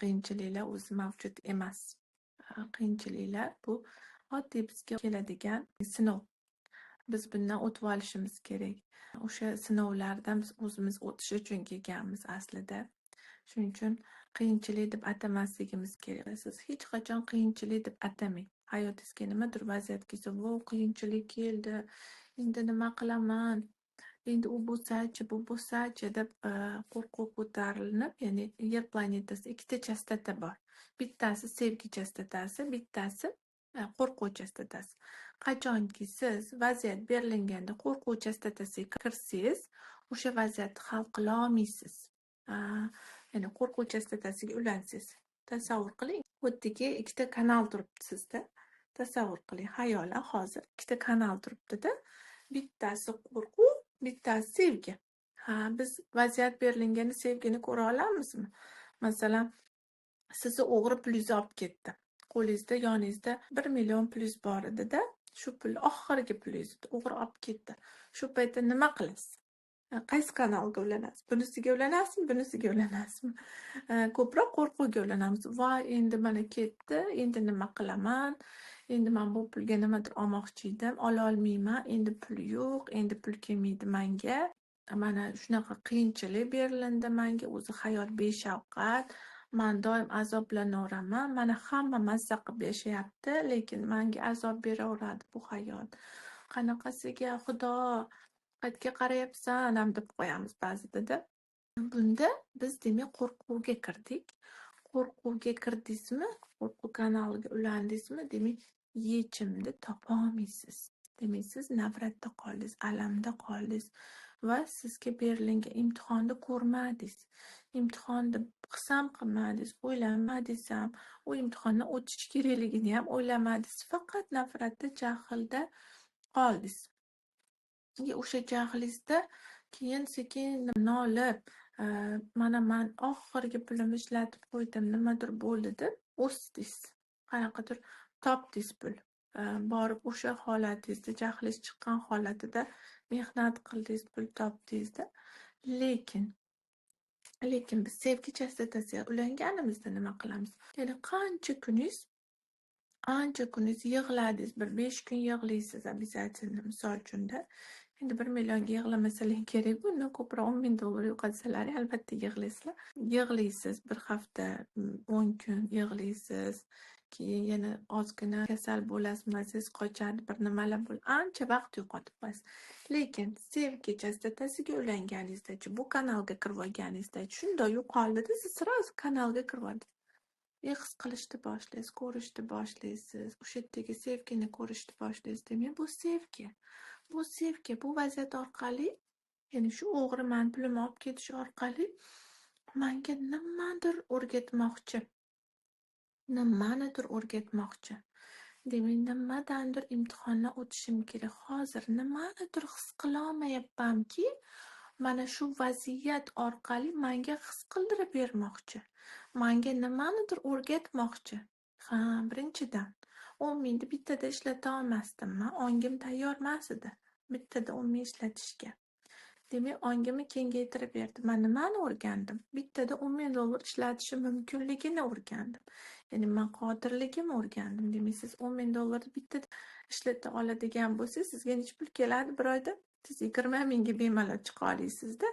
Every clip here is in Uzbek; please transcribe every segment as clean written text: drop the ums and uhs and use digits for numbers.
qiyinchiliklar o'zi mavjud emas. Qiyinchiliklar bu oddiy bizga keladigan sinov. Biz bundan o'tib olishimiz kerak. O'sha sinovlardan biz o'zimiz o'tish uchun kelganmiz aslida. Shuning uchun qiyinchilik deb atamasligimiz kerak. Siz hech qachon qiyinchilik deb atamang. Hayotingizga nimadir vaziyat kelsa, "Voy, qiyinchilik keldi. Endi nima qilaman? Endi u bo'lsa-chi, bu bo'lsa-chi" deb qo'rquv ko'tarilib, ya'ni Yer planetasida ikkita chastota bor. Bittasi sevgi chastotasi, bittasi qo'rquv chastotasi. Qachonki siz vaziyat berilganda qo'rquv chastotasiga kirsangiz, o'sha vaziyatni hal qila olmaysiz. Ya'ni qo'rquv chastotasiga ulansangiz. Tasavvur qiling, o'rtaga ikkita kanal turibdi sizda. Tasavvur qiling, xayolan hozir ikkita kanal turibdi-da. Bittasi qo'rquv, bittasi sevgi. Biz vaziyat berilganda sevgini ko'ra olamizmi? Masalan, sizni o'g'ri pulingizni olib ketdi. Qo'lingizda, yoningizda 1 million pulingiz bor edi-da, shu pul oxirgi pulingizni o'g'ri olib ketdi. Shu paytda nima qilasiz? Qaysi kanalga ulanasiz? Bunisiga ulanasizmi, bunisiga ulanasizmi? Ko'proq qo'rquvga ulanamiz. Voy, endi mana ketdi, endi nima qilaman? Endi men bu pulga nimadir olmoqchi edim, ola olmayman, endi pul yo'q, endi pul kelmaydi menga. Mana shunaqa qiyinchilik berilindi menga, o'zi hayot beshafqat. Men doim azoblanayoraman. Mana hamma mazza qilib yashayapti, lekin menga azob beraveradi bu hayot. Qanaqasiga Xudo, qayerga qarayapsan ham deb qo'yamiz ba'zida. Bunda biz demak qo'rquvga kirdik. Qo'rquvga kirdingizmi, qo'rquv kanaliga ulandingizmi, demak yechimni topolmaysiz. Demak siz nafratda qoldingiz, alamda qoldingiz va sizga berilgan imtihonni ko'rmadingiz. Imtihonni his ham qilmadingiz, o'ylamadingiz ham, u imtihondan o'tish kerakligini ham o'ylamadingiz. Faqat nafratda, jahlda qoldingiz. O'sha jahlingizda keyin sekin nolib, mana men oxirgi pulimni ishlatib qo'ydim, nimadir bo'ldi deb o'sdingiz. Qanaqadir topdingiz pul. Borib o'sha holatingizda, jahlingiz chiqqan holatida mehnat qildingiz, pul topdingizda. Lekin biz sevgi chastotasiga ulanganimizda nima qilamiz? Ya'ni qancha kuningiz yig'ladingiz, bir 5 kun yig'laysiz обязательно, misol uchunda. Endi 1 millionga yig'lamasalar kerak, bundan ko'proq $10,000 yo'qotsalar albatta yig'laysizlar. Yig'laysiz bir hafta, 10 kun yig'laysiz. Keyin yana ozgina kasal bo'lasiz, mazangiz qochadi, bir nimalar bo'ladi. Ancha vaqt yo'qotib qo'yasiz. Lekin sevgi chastotasiga ulanganingizda-chi, bu kanalga kirib olganingizda shunday yo'qoldi-da, siz sразу kanalga kirib oldingiz. His qilishni boshlaysiz, ko'rishni boshlaysiz, o'sha yerdagi sevgini ko'rishni boshlaysiz. Demak, bu sevgi. Bu vaziyat orqali, ya'ni shu o'g'ri men pulimni olib ketish orqali menga nimanidir o'rgatmoqchi. Demak, nimadandir imtihondan o'tishim kerak. Hozir nimanidir his qilolmayapmanki, mana shu vaziyat orqali menga his qildirib bermoqchi. Menga nimanidir o'rgatmoqchi. Birinchidan 10 mingni bittada ishlata olmasdimmi? Ongim tayyor emas edi bittada 10 ming ishlatishga. Demak, ongimni kengaytirib berdi. Men nimani o'rgandim? Bittada $10,000 ishlatishim mumkinligini o'rgandim. Ya'ni men qodirligimni o'rgandim. Demak, siz $10,000 bittada ishlata oladigan bo'lsangiz, sizga necha pul keladi bir oyda? Siz 20 mingga bemalol chiqa olasizda.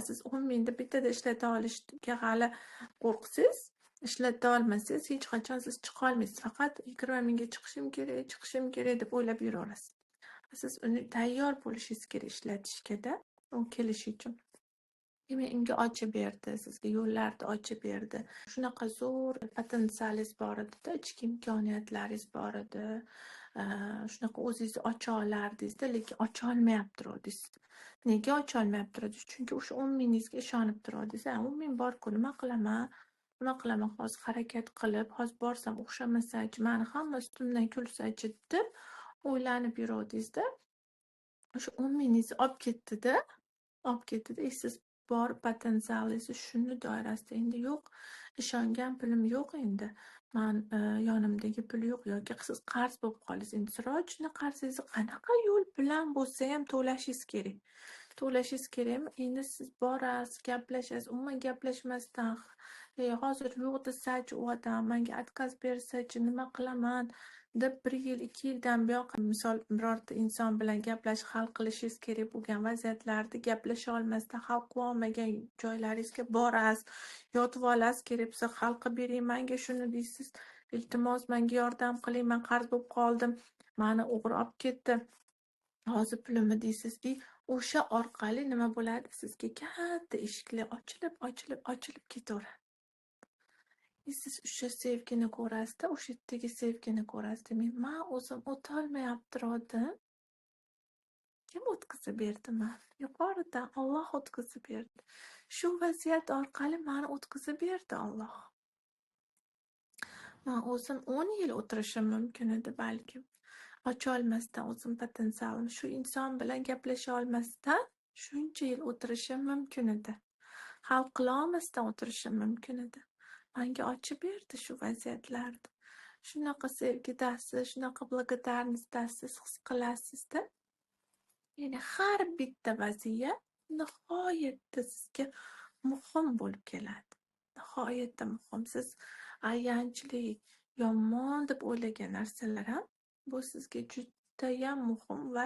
Siz 10 mingni bittada ishlata olishga hali qo'rqsangiz, ishlata olmasangiz, hech qachon siz chiqa olmaysiz. Faqat 20 mingga chiqishim kerak deb o'ylab yuraverasiz. Siz uni tayyor bo'lishingiz kerak ishlatishga-da, u kelishi uchun. Demak, unga ochib berdi, sizga yo'llarni ochib berdi. Shunaqa zo'r potensialingiz bor edi-da, ichki imkoniyatlaringiz bor edi. Shunaqa o'zingizni ocha olardingiz-da, lekin ocha olmayap turdingiz. Nega ocha olmayap turdingiz? Chunki o'sha 10 mingingizga ishonib turdingiz. 10 ming bor-ku, nima qilaman? Hozir harakat qilib, hozir borsam o'xshamasachi, meni hamma ustimdan kulsachi deb o'ylanib yurdingiz-da. O'sha 10 mingingizni olib ketdi-da, siz bor potensialingizni shuni doirasida endi yo'q, ishongan pulim yo'q endi. Men yonimdagi pul yo'q yoki siz qarz bo'lib qoldingiz. Endi srочно qarzingizni qanaqa yo'l bilan bo'lsa ham to'lashingiz kerak. Endi siz borasiz, gaplashasiz, umuman gaplashmasdan hozir yo'q desachi u odam menga отказ bersachi nima qilaman deb 1 yil 2 yildan buyoq misol birorta inson bilan gaplashib hal qilishingiz kerak bo'lgan vaziyatlarda gaplasha olmasdan hal qilolmagan joylaringizga borasiz, yotib olasiz, kerak bo'lsa hal qilib bering menga shuni deysiz, iltimos menga yordam qiling, men qarz bo'lib qoldim, mani o'g'ri olib ketdi, hozir pulimni deysiz. O'sha orqali nima bo'ladi? Sizga katta eshiklar ochilib ketaveradi. Siz o'sha sevgini ko'rasizda, o'sha yerdagi sevgini ko'rasizda. Men o'zim o'tolmayaptirodim. Kim o'tkazib berdi mani? Yuqoridan Alloh o'tkazib berdi. Shu vaziyat orqali mani o'tkazib berdi Alloh. Men o'zim 10 yil o'tirishim mumkin edi balkim. Ocholmasdan o'zim potensialim shu inson bilan gaplasha olmasdan shuncha yil o'tirishim mumkin edi. Hal qila olmasdan o'tirishim mumkin edi. Menga ochib berdi shu vaziyatlarni. Shunaqa sevgidasiz, shunaqa благодарностьdasiz his qilasizda. Ya'ni har bitta vaziyat nihoyatda sizga muhim bo'lib keladi. Nihoyatda muhim. Siz ayanchli, yomon deb o'ylagan narsalar ham bu sizga judayam muhim va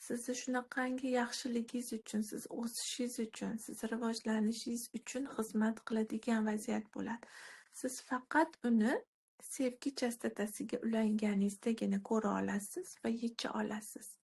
sizni shunaqangi yaxshiligingiz uchun, siz o'sishingiz uchun, siz rivojlanishingiz uchun xizmat qiladigan vaziyat bo'ladi. Siz faqat uni sevgi chastotasiga ulanganingizdagina ko'ra olasiz va yecha olasiz.